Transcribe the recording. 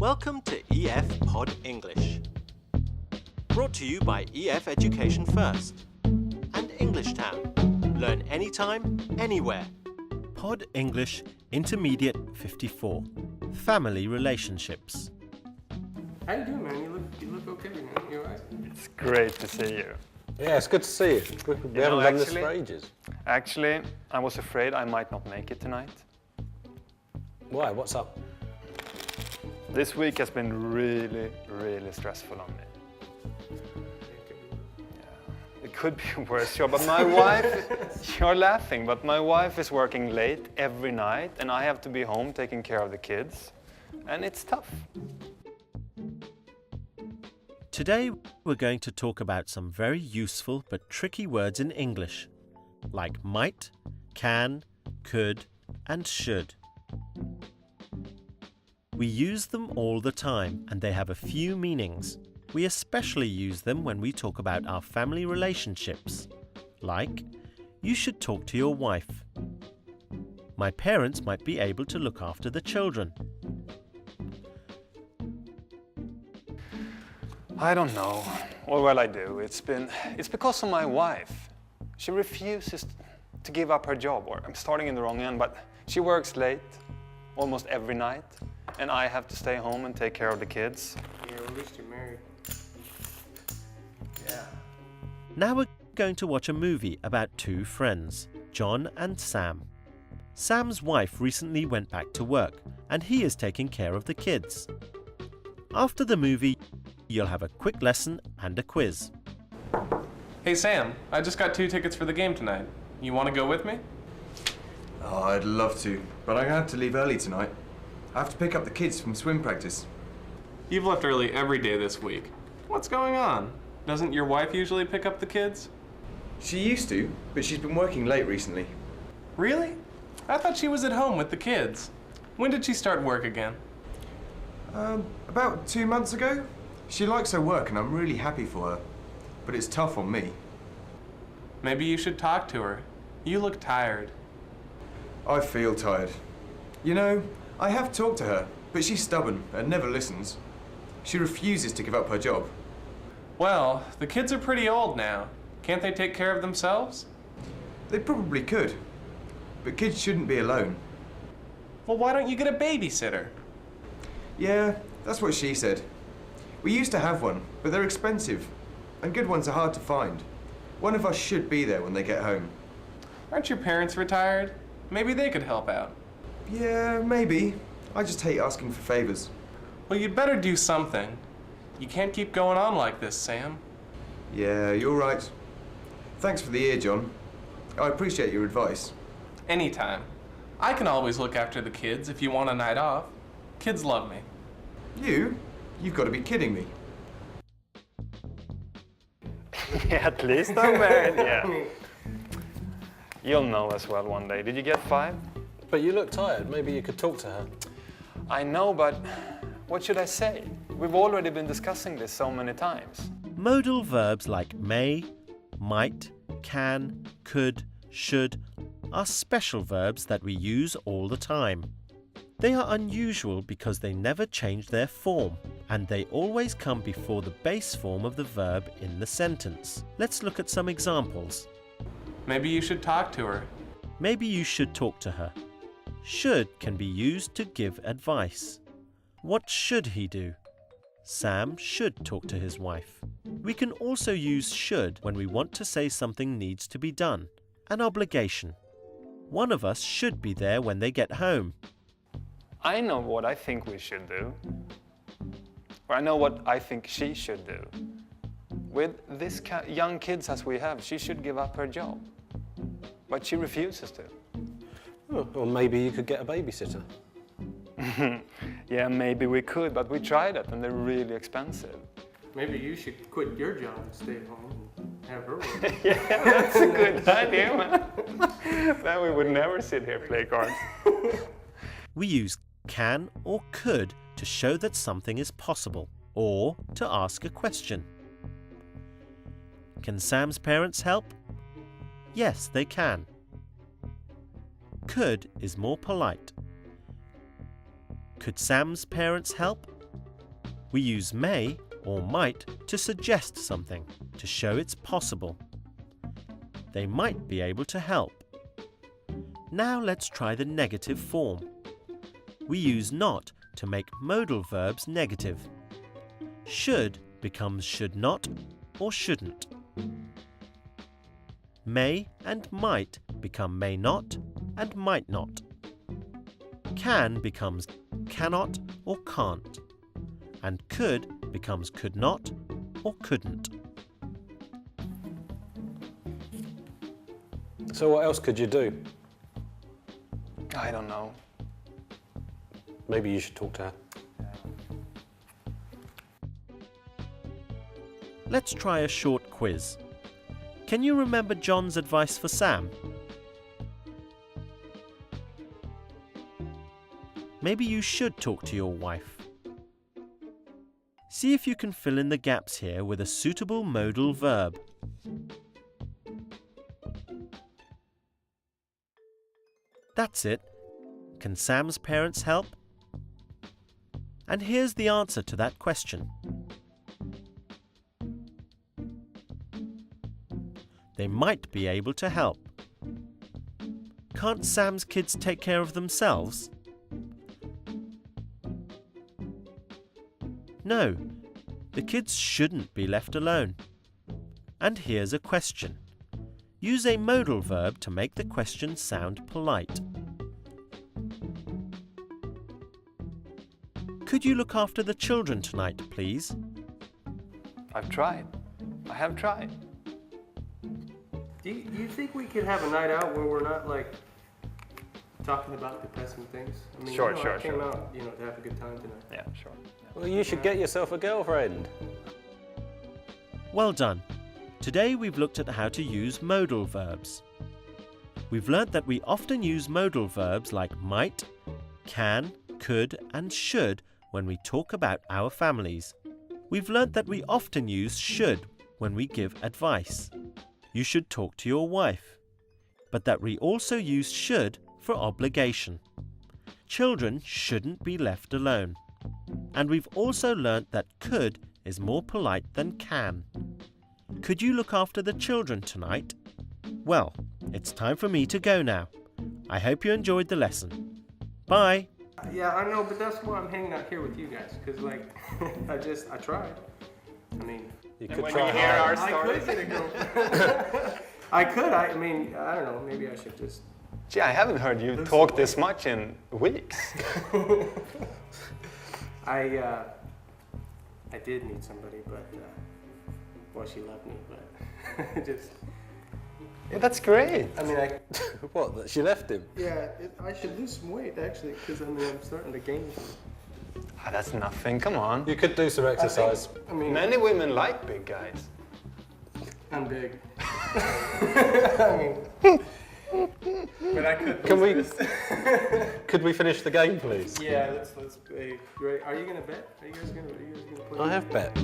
Welcome to EF Pod English. Brought to you by EF Education First and English Town. Learn anytime, anywhere. Pod English Intermediate 54. Family Relationships. How you doing, man? You look okay, man. You alright? It's great to see you. Yeah, it's good to see you. We haven't done this for ages. Actually, I was afraid I might not make it tonight. Why? What's up? This week has been really, really stressful on me. Yeah, it could be worse, sure, but my wife, you're laughing, but my wife is working late every night and I have to be home taking care of the kids. And it's tough. Today we're going to talk about some very useful but tricky words in English, like might, can, could, and should. We use them all the time and they have a few meanings. We especially use them when we talk about our family relationships, like, you should talk to your wife. My parents might be able to look after the children. I don't know. Or well, I do. It's because of my wife. She refuses to give up her job, or I'm starting in the wrong end, but she works late almost every night, and I have to stay home and take care of the kids. Yeah, at least you're married. Yeah. Now we're going to watch a movie about two friends, John and Sam. Sam's wife recently went back to work, and he is taking care of the kids. After the movie, you'll have a quick lesson and a quiz. Hey, Sam, I just got 2 tickets for the game tonight. You want to go with me? Oh, I'd love to, but I'm going to have to leave early tonight. I have to pick up the kids from swim practice. You've left early every day this week. What's going on? Doesn't your wife usually pick up the kids? She used to, but she's been working late recently. Really? I thought she was at home with the kids. When did she start work again? About 2 months ago. She likes her work and I'm really happy for her, but it's tough on me. Maybe you should talk to her. You look tired. I feel tired. You know, I have talked to her, but she's stubborn and never listens. She refuses to give up her job. Well, the kids are pretty old now. Can't they take care of themselves? They probably could, but kids shouldn't be alone. Well, why don't you get a babysitter? Yeah, that's what she said. We used to have one, but they're expensive, and good ones are hard to find. One of us should be there when they get home. Aren't your parents retired? Maybe they could help out. Yeah, maybe. I just hate asking for favors. Well, you'd better do something. You can't keep going on like this, Sam. Yeah, you're right. Thanks for the ear, John. I appreciate your advice. Anytime. I can always look after the kids if you want a night off. Kids love me. You? You've got to be kidding me. Yeah, at least I'm married, yeah. You'll know as well one day. Did you get 5? But you look tired. Maybe you could talk to her. I know, but what should I say? We've already been discussing this so many times. Modal verbs like may, might, can, could, should are special verbs that we use all the time. They are unusual because they never change their form, and they always come before the base form of the verb in the sentence. Let's look at some examples. Maybe you should talk to her. Maybe you should talk to her. Should can be used to give advice. What should he do? Sam should talk to his wife. We can also use should when we want to say something needs to be done. An obligation. One of us should be there when they get home. I know what I think we should do. Or I know what I think she should do. With this young kids as we have, she should give up her job. But she refuses to. Oh, or maybe you could get a babysitter. Yeah, maybe we could, but we tried it and they're really expensive. Maybe you should quit your job and stay at home and have her work. Yeah, that's a good idea, man. Then we would never sit here and play cards. We use can or could to show that something is possible, or to ask a question. Can Sam's parents help? Yes, they can. Could is more polite. Could Sam's parents help? We use may or might to suggest something, to show it's possible. They might be able to help. Now let's try the negative form. We use not to make modal verbs negative. Should becomes should not or shouldn't. May and might become may not and might not. Can becomes cannot or can't. And could becomes could not or couldn't. So what else could you do? I don't know. Maybe you should talk to her. Let's try a short quiz. Can you remember John's advice for Sam? Maybe you should talk to your wife. See if you can fill in the gaps here with a suitable modal verb. That's it. Can Sam's parents help? And here's the answer to that question. They might be able to help. Can't Sam's kids take care of themselves? No, the kids shouldn't be left alone. And here's a question. Use a modal verb to make the question sound polite. Could you look after the children tonight, please? I've tried. I have tried. Do you think we could have a night out where we're not like talking about depressing things? I mean, Sure, I sure, came sure. out, to have a good time tonight. Yeah, sure. Well, you should get yourself a girlfriend. Well done. Today we've looked at how to use modal verbs. We've learnt that we often use modal verbs like might, can, could and should when we talk about our families. We've learnt that we often use should when we give advice. You should talk to your wife. But that we also use should for obligation. Children shouldn't be left alone. And we've also learnt that could is more polite than can. Could you look after the children tonight? Well, it's time for me to go now. I hope you enjoyed the lesson. Bye! Yeah, I know, but that's why I'm hanging out here with you guys, because, like, I tried. I mean, You could when try you hear hard. our I could get a girlfriend. I could, I don't know, maybe I should just... Gee, I haven't heard you talk this much in weeks. I did meet somebody, but, well, she loved me, but just... Yeah, that's great. I mean, What, that she left him? yeah, I should lose some weight, actually, because, I'm starting to gain. Ah, that's nothing, come on. You could do some exercise. I mean, Many women like big guys. I'm big. I mean, but I could. Can we- lose this. Could we finish the game, please? Yeah, let's play. Great. Are you gonna bet? Are you guys gonna play? I have bet.